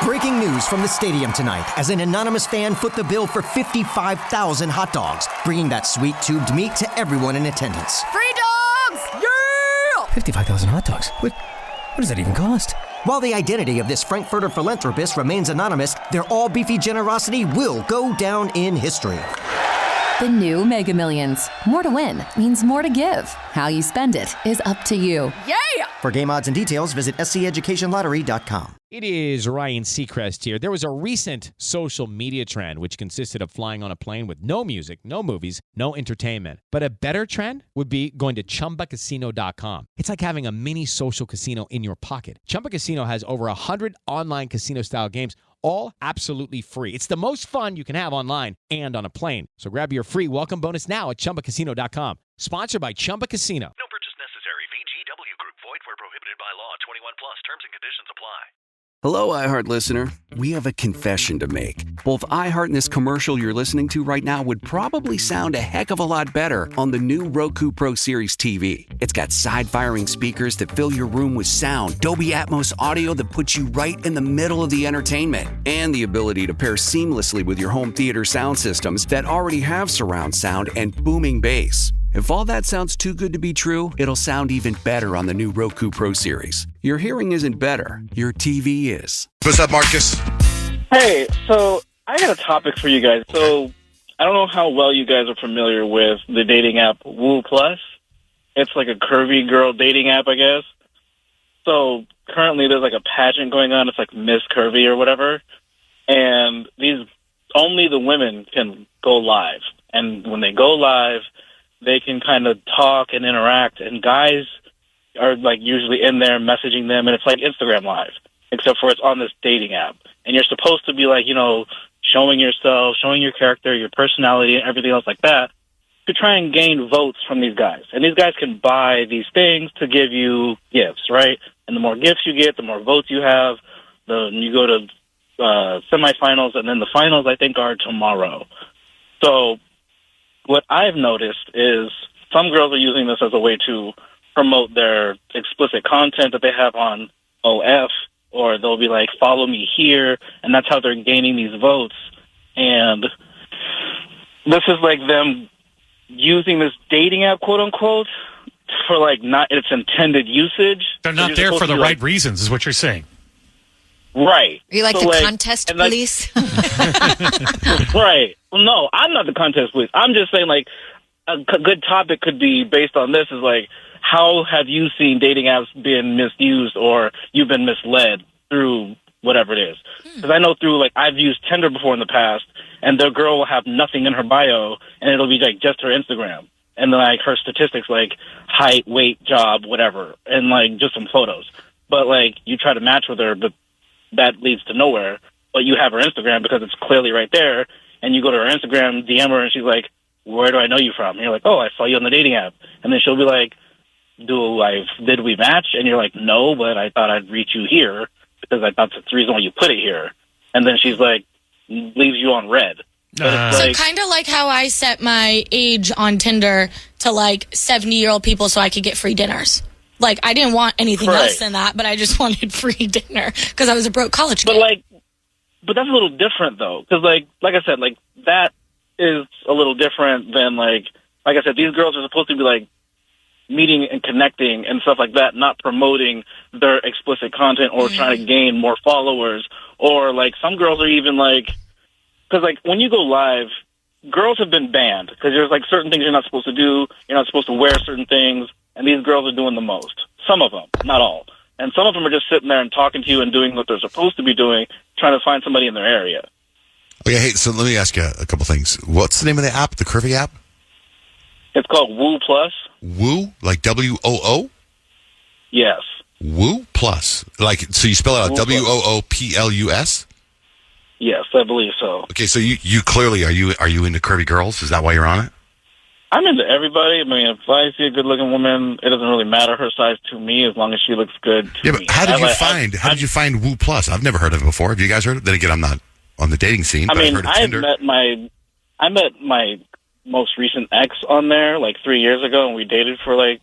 Breaking news from the stadium tonight as an anonymous fan foot the bill for 55,000 hot dogs, bringing that sweet tubed meat to everyone in attendance. Free dogs! Yeah! 55,000 hot dogs? What does that even cost? While the identity of this Frankfurter philanthropist remains anonymous, their all-beefy generosity will go down in history. The new Mega Millions. More to win means more to give. How you spend it is up to you. Yeah! For game odds and details, visit SCEducationLottery.com. It is Ryan Seacrest here. There was a recent social media trend which consisted of flying on a plane with no music, no movies, no entertainment. But a better trend would be going to ChumbaCasino.com. It's like having a mini social casino in your pocket. Chumba Casino has over 100 online casino-style games, all absolutely free. It's the most fun you can have online and on a plane. So grab your free welcome bonus now at ChumbaCasino.com. Sponsored by Chumba Casino. No purchase necessary. VGW Group. Void where prohibited by law. 21 plus. Terms and conditions apply. Hello, iHeart listener. We have a confession to make. Both iHeart and this commercial you're listening to right now would probably sound a heck of a lot better on the new Roku Pro Series TV. It's got side-firing speakers that fill your room with sound, Dolby Atmos audio that puts you right in the middle of the entertainment, and the ability to pair seamlessly with your home theater sound systems that already have surround sound and booming bass. If all that sounds too good to be true, it'll sound even better on the new Roku Pro Series. Your hearing isn't better, your TV is. What's up, Marcus? Hey, so I got a topic for you guys. So I don't know how well you guys are familiar with the dating app Woo Plus. It's like a curvy girl dating app, I guess. So currently there's like a pageant going on. It's like Miss Curvy or whatever. And only the women can go live. And when they go live, they can kind of talk and interact, and guys are like usually in there messaging them, and it's like Instagram Live, except for it's on this dating app. And you're supposed to be like, showing yourself, showing your character, your personality, and everything else like that to try and gain votes from these guys. And these guys can buy these things to give you gifts, right? And the more gifts you get, the more votes you have. You go to semifinals, and then the finals, I think, are tomorrow. So what I've noticed is some girls are using this as a way to promote their explicit content that they have on OF, or they'll be like, follow me here, and that's how they're gaining these votes. And this is like them using this dating app, quote unquote, for like not its intended usage. They're not there for the right reasons, is what you're saying. Right. Are you like the contest police? Right. Well, no, I'm not the contest police. I'm just saying, like, a good topic could be based on this is, like, how have you seen dating apps being misused or you've been misled through whatever it is? Because I know I've used Tinder before in the past, and the girl will have nothing in her bio, and it'll be, like, just her Instagram. And, like, her statistics, like, height, weight, job, whatever, and, like, just some photos. But, like, you try to match with her, but that leads to nowhere. But you have her Instagram because it's clearly right there, and you go to her Instagram, DM her, and she's like, where do I know you from? And you're like, oh, I saw you on the dating app. And then she'll be like, did we match? And you're like, no, but I thought I'd reach you here because I thought that's the reason why you put it here. And then she's like, leaves you on red. So kind of like how I set my age on Tinder to like 70-year-old people so I could get free dinners. Like, I didn't want anything else than that, but I just wanted free dinner because I was a broke college kid. But that's a little different, though, because, like I said, like, that is a little different than, like I said, these girls are supposed to be, like, meeting and connecting and stuff like that, not promoting their explicit content or trying to gain more followers. Or, like, some girls are even, like, because, like, when you go live, girls have been banned because there's, like, certain things you're not supposed to do. You're not supposed to wear certain things. And these girls are doing the most. Some of them, not all. And some of them are just sitting there and talking to you and doing what they're supposed to be doing, trying to find somebody in their area. Okay, hey, so let me ask you a couple things. What's the name of the app, the Curvy app? It's called Woo Plus. Woo? Like W-O-O? Yes. Woo Plus. Like, so you spell it out, Woo W-O-O-P-L-U-S? Yes, I believe so. Okay, so you clearly, are you into curvy girls? Is that why you're on it? I'm into everybody. I mean, if I see a good-looking woman, it doesn't really matter her size to me as long as she looks good to me. But how did you find Woo Plus? I've never heard of it before. Have you guys heard of it? Then again, I'm not on the dating scene, but I've heard of Tinder. I met my most recent ex on there like 3 years ago, and we dated for like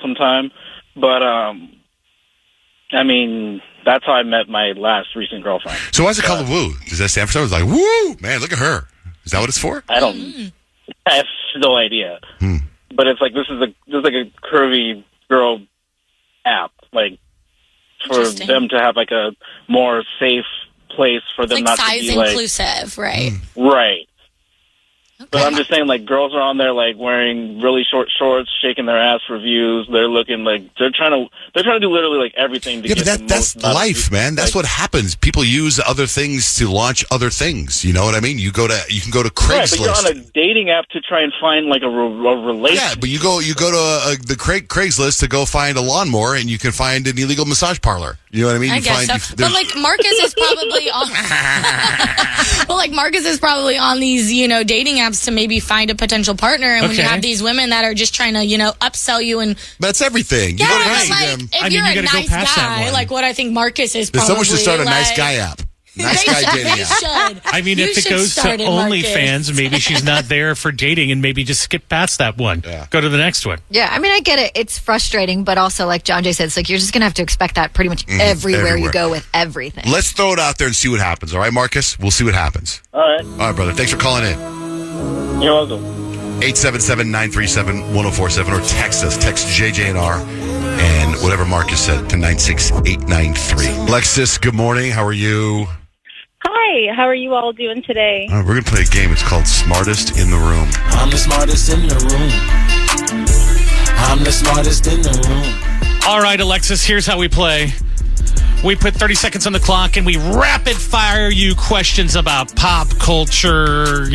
some time. But I mean, that's how I met my last recent girlfriend. So why is it called Woo? Does that stand for something? It's like, woo, man, look at her. Is that what it's for? I have no idea. But it's like, this is like a curvy girl app, like, for them to have like a more safe place for them not to be like... size inclusive, right? Right. Okay. But I'm just saying, like, girls are on there, like, wearing really short shorts, shaking their ass for views. They're looking like they're trying to do literally like everything to get but that's life, man. That's what happens. People use other things to launch other things. You know what I mean? You can go to Craigslist. Right, but you're on a dating app to try and find like a relationship. Yeah, but you go to the Craigslist to go find a lawnmower, and you can find an illegal massage parlor. You know what I mean? I guess so. But like Marcus is probably on. Well, like Marcus is probably on these, dating apps to maybe find a potential partner. And when you have these women that are just trying to, upsell you and that's everything. Yeah, you go to but like, if you're a nice guy, like what I think Marcus is probably. Someone should start a nice guy app. Nice guy dating app. Should. I mean, if it goes to OnlyFans, maybe she's not there for dating, and maybe just skip past that one. Yeah. Go to the next one. Yeah, I mean, I get it. It's frustrating, but also, like John Jay said, it's like you're just going to have to expect that pretty much everywhere you go with everything. Let's throw it out there and see what happens. All right, Marcus? We'll see what happens. All right. All right, brother. Thanks for calling in. You're welcome. 877-937-1047 or text us. Text JJ&R and whatever Marcus said to 96893. Alexis, good morning. How are you? Hi, how are you all doing today? All right, we're going to play a game. It's called Smartest in the Room. I'm the smartest in the room. I'm the smartest in the room. All right, Alexis, here's how we play. We put 30 seconds on the clock, and we rapid fire you questions about pop culture,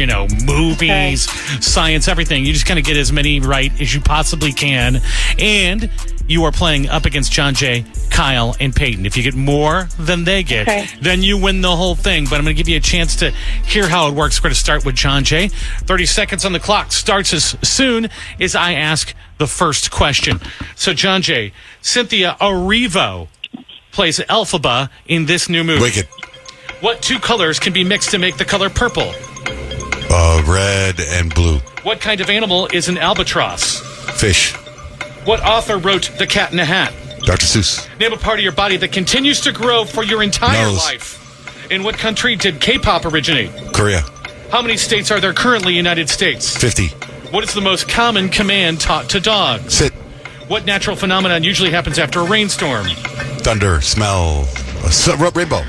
movies, science, everything. You just kind of get as many right as you possibly can. And you are playing up against John Jay, Kyle, and Peyton. If you get more than they get, then you win the whole thing. But I'm going to give you a chance to hear how it works. We're going to start with John Jay. 30 seconds on the clock starts as soon as I ask the first question. So, John Jay, Cynthia Erivo plays Elphaba in this new movie. Wicked. What two colors can be mixed to make the color purple? Red and blue. What kind of animal is an albatross? Fish. What author wrote The Cat in the Hat? Dr. Seuss. Name a part of your body that continues to grow for your entire life. In what country did K-pop originate? Korea. How many states are there currently in the United States? 50. What is the most common command taught to dogs? Sit. What natural phenomenon usually happens after a rainstorm? Thunder, smell, rainbow.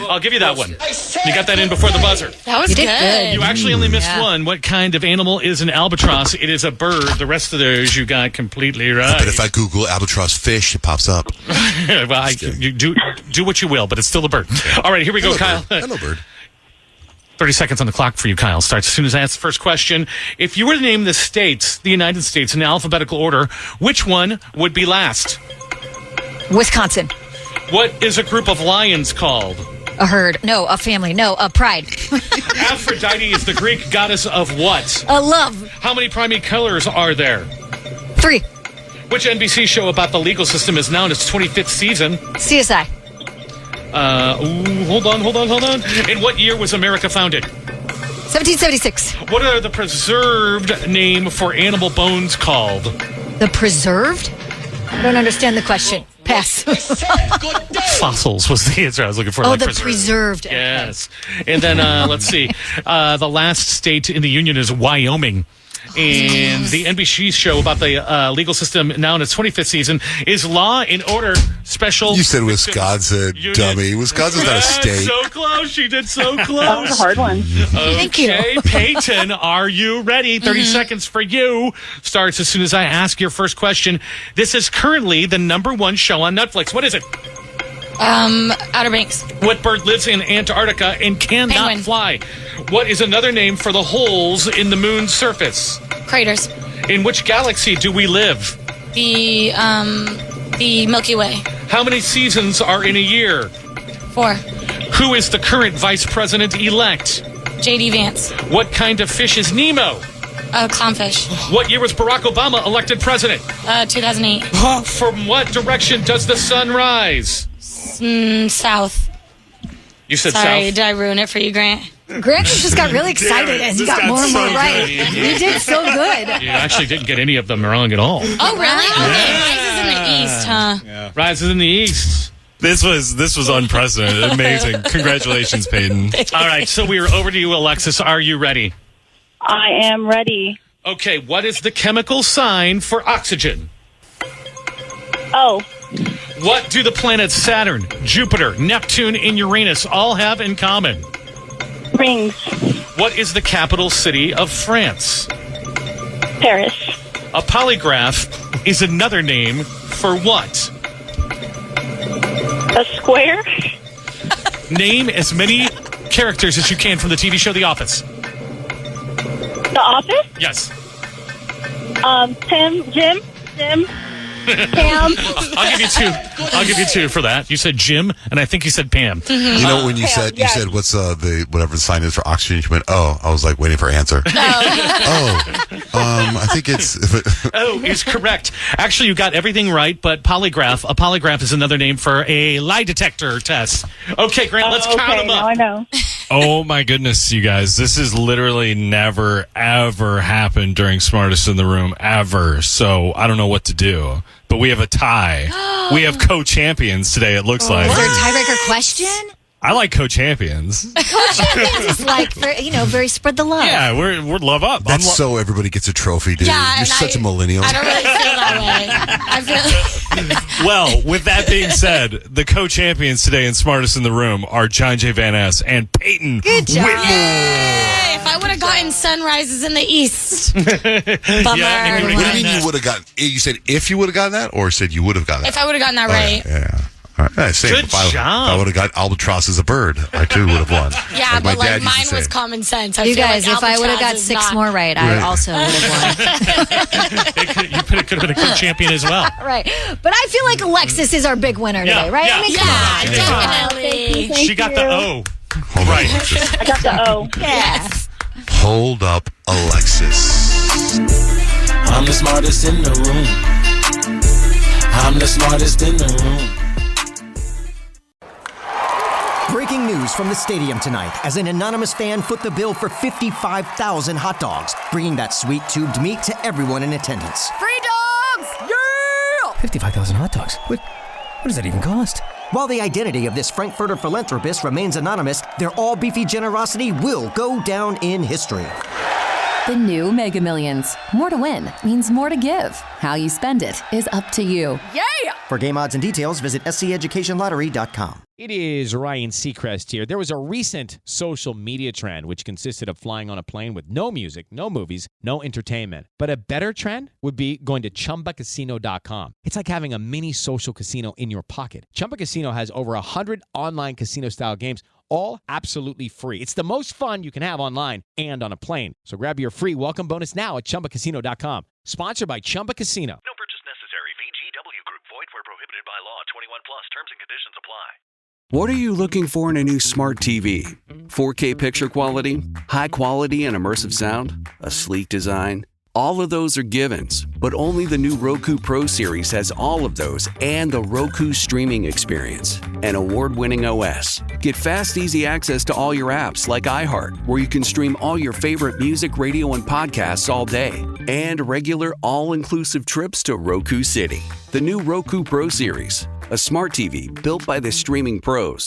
I'll give you that one. You got that in before the buzzer. That was good. You actually only missed one. What kind of animal is an albatross? It is a bird. The rest of those you got completely right. But if I Google albatross fish, it pops up. Well, you do what you will, but it's still a bird. All right, here we go, Kyle. Hello, bird. 30 seconds on the clock for you, Kyle. Starts as soon as I ask the first question. If you were to name the states, the United States, in alphabetical order, which one would be last? Wisconsin. What is a group of lions called? A herd. No, a family. No, a pride. Aphrodite is the Greek goddess of what? Love. How many primary colors are there? 3. Which NBC show about the legal system is now in its 25th season? CSI. Hold on. In what year was America founded? 1776. What are the preserved name for animal bones called? The preserved? I don't understand the question. Pass. Fossils was the answer I was looking for. Oh, the preserved. Yes. And then, let's see. The last state in the union is Wyoming. And the NBC show about the legal system now in its 25th season is Law and Order Special. You said Wisconsin, dummy. Wisconsin's not a state. So close. She did so close. That was a hard one. Thank you. Okay, Peyton, are you ready? 30 seconds for you. Starts as soon as I ask your first question. This is currently the #1 show on Netflix. What is it? Outer Banks. What bird lives in Antarctica and cannot Penguin. fly? What is another name for the holes in the moon's surface? Craters. In which galaxy do we live? The Milky Way. How many seasons are in a year? 4. Who is the current vice president-elect? J.D. Vance. What kind of fish is Nemo? Clownfish. What year was Barack Obama elected president? 2008. From what direction does the sun rise? South. You said Sorry, south? did I ruin it for you, Grant? Grant just got really excited as he got more and more right. You did so good. You actually didn't get any of them wrong at all. Oh, really? Okay, rises in the east, huh? Yeah. Rises in the east. This was unprecedented. Amazing. Congratulations, Peyton. All right, so we are over to you, Alexis. Are you ready? I am ready. Okay, what is the chemical sign for oxygen? Oh. What do the planets Saturn, Jupiter, Neptune, and Uranus all have in common? Rings. What is the capital city of France? Paris. A polygraph is another name for what? A square. Name as many characters as you can from the TV show The Office. The Office? Yes. Tim, Jim, Pam. I'll give you two for that. You said Jim, and I think you said Pam. You know, when you Pam, said yes. what's the whatever the sign is for oxygen, you went, oh, I was like waiting for answer. I think it's is correct. Actually, you got everything right, but a polygraph is another name for a lie detector test. Okay, Grant, let's count them Now up. I know. Oh my goodness, you guys. This has literally never, ever happened during Smartest in the Room, ever. So I don't know what to do. But we have a tie. We have co-champions today, it looks like. Is there a tiebreaker question? I like co-champions. Co-champions is like, very spread the love. Yeah, we're love up. that's so everybody gets a trophy, dude. Yeah, You're and such a millennial. I don't really feel that way. I feel Well, with that being said, the co-champions today in Smartest in the Room are John J. Van Ness and Peyton Whitmore. Yay! If I would have gotten sunrises in the east. Bummer. Yeah, What do you mean you would have gotten? You said if you would have gotten that, or said you would have gotten that? If I would have gotten that right. Yeah. All right. Same. Good If I job. would have got albatross as a bird, I too would have won. Yeah, my but dad used to mine say. was common sense. I You feel guys, like if I would have got albatross is 6 not- more right, I also would have won. You could have been a co-champion as well. Right. But I feel like Alexis is our big winner today, right? yeah. I mean, Yeah, come on. definitely. She got the O. Hold Right. on, Alexis. I got the O. Yes. Hold up, Alexis. I'm the smartest in the room. I'm the smartest in the room. Breaking news from the stadium tonight as an anonymous fan foot the bill for 55,000 hot dogs, bringing that sweet tubed meat to everyone in attendance. Free dogs! Yeah! 55,000 hot dogs. What does that even cost? While the identity of this Frankfurter philanthropist remains anonymous, their all-beefy generosity will go down in history. The new Mega Millions. More to win means more to give. How you spend it is up to you. Yeah! For game odds and details, visit SCEducationLottery.com. It is Ryan Seacrest here. There was a recent social media trend which consisted of flying on a plane with no music, no movies, no entertainment. But a better trend would be going to ChumbaCasino.com. It's like having a mini social casino in your pocket. Chumba Casino has over 100 online casino-style games, all absolutely free. It's the most fun you can have online and on a plane. So grab your free welcome bonus now at ChumbaCasino.com. Sponsored by Chumba Casino. No purchase necessary. VGW Group. Void where prohibited by law. 21 plus. Terms and conditions apply. What are you looking for in a new smart TV? 4K picture quality, high quality and immersive sound, a sleek design? All of those are givens, but only the new Roku Pro Series has all of those and the Roku streaming experience, an award-winning OS. Get fast, easy access to all your apps like iHeart, where you can stream all your favorite music, radio, and podcasts all day, and regular all-inclusive trips to Roku City. The new Roku Pro Series, a smart TV built by the streaming pros.